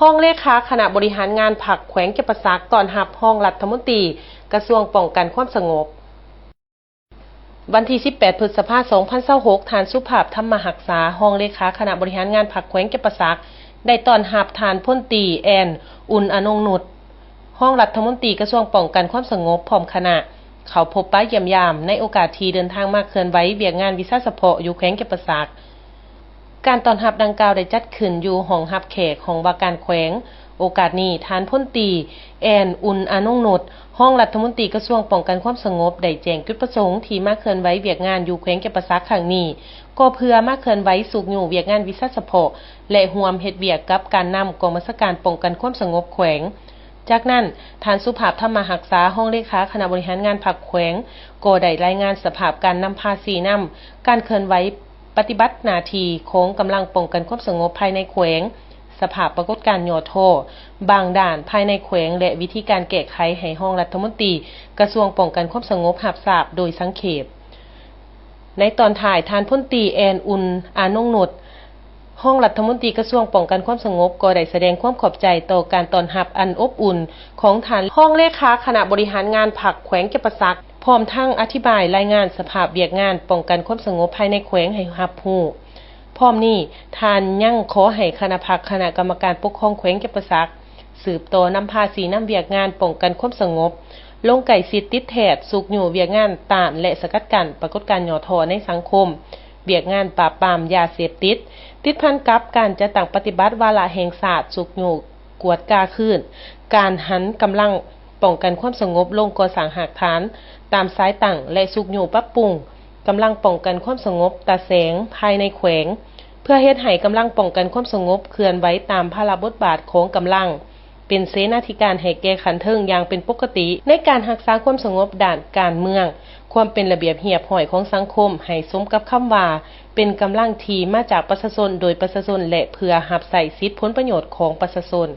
ห้องเลขาคณะบริหารงานพรรคแขวงจำปาสักตอนรับห้องรัฐมนตรีกระทรวงป้องกันความสงบวันที่18 พฤษภาคม 2026ท่านสุภาพธรรมหักษาห้องเลขาคณะบริหารงานพรรคแขวงจำปาสักได้ต้อนรับท่านพลตรีแอน อุ่นอนงนุชห้องรัฐมนตรีกระทรวงป้องกันความสงบพร้อมคณะเขาพบปะเยี่ยมยามในโอกาสที่เดินทางมาเคลื่อนไหวเวียกงานวิสาเฉพาะอยู่แขวงจำปาสักการต้อนรับดังกล่าวได้จัดขึ้นอยู่ห้องรับแขกของว่าการแขวงโอกาสนี้ท่านพลตรีแอน อุ่นอนงนุชห้องรัฐมนตรีกระทรวงป้องกันความสงบได้แจ้งจุดประสงค์ที่มาเคลื่อนไหวเวียกงานอยู่แขวงจำปาสักครั้งนี้ก็เพื่อมาเคลื่อนไหวสุกอยู่เวียกงานวิสาเฉพาะและร่วมเฮ็ดเวียกกับการนำกองบัญชาการป้องกันความสงบแขวงจากนั้นท่านสุภาพธรรมหักษาห้องเลขาคณะบริหารงานพรรคแขวงก็ได้รายงานสภาพการนำภาษีนำการเคลื่อนไหวปฏิบัติหน้าที่ของกำลังป้องกันความสงบภายในแขวงสภาพปรากฏการณ์ย่อท่อบางด่านภายในแขวงและวิธีการแก้ไขให้ห้องรัฐมนตรีกระทรวงป้องกันความสงบรับทราบโดยสังเขปในตอนท้ายท่านพลตรีแอน อุ่นอนงนุชห้องรัฐมนตรีกระทรวงป้องกันความสงบก็ได้แสดงความขอบใจต่อการต้อนรับอันอบอุ่นของท่านห้องเลขาคณะบริหารงานพรรคแขวงจำปาสักพร้อมทั้งอธิบายรายงานสภาพเวียกงานป้องกันความสงบภายในแขวงให้รับรู้พร้อมนี้ท่านยังขอให้คณะพรรคคณะกรรมการปกครองแขวงจำปาสักสืบต่อนำภาษีนำเวียกงานป้องกันความสงบลงไก่สิทธิ์ติดแทดสุกอยู่เวียกงานต้านและสกัดกั้นปรากฏการณ์ย่อท่อในสังคมเวียกงานปราบปรามยาเสพติดพันกับการจัดตั้งปฏิบัติวาระแห่งชาติสุกอยู่กวดกาคืนการหันกำลังป้องกันความสงบลงก่อสร้างหากฐานตามสายตั้งและสุกอยู่ปรับปรุงกำลังป้องกันความสงบตาแสงภายในแขวงเพื่อเฮ็ดให้กำลังป้องกันความสงบเคลื่อนไหวตามภาระบทบาทของกำลังเป็นเสนาธิการให้แก่ขันเทิงอย่างเป็นปกติในการรักษาความสงบด้านการเมืองความเป็นระเบียบเรียบร้อยของสังคมให้สมกับคำว่าเป็นกำลังที่มาจากประชาชนโดยประชาชนและเพื่อรับใช้สิทธิผลประโยชน์ของประชาชน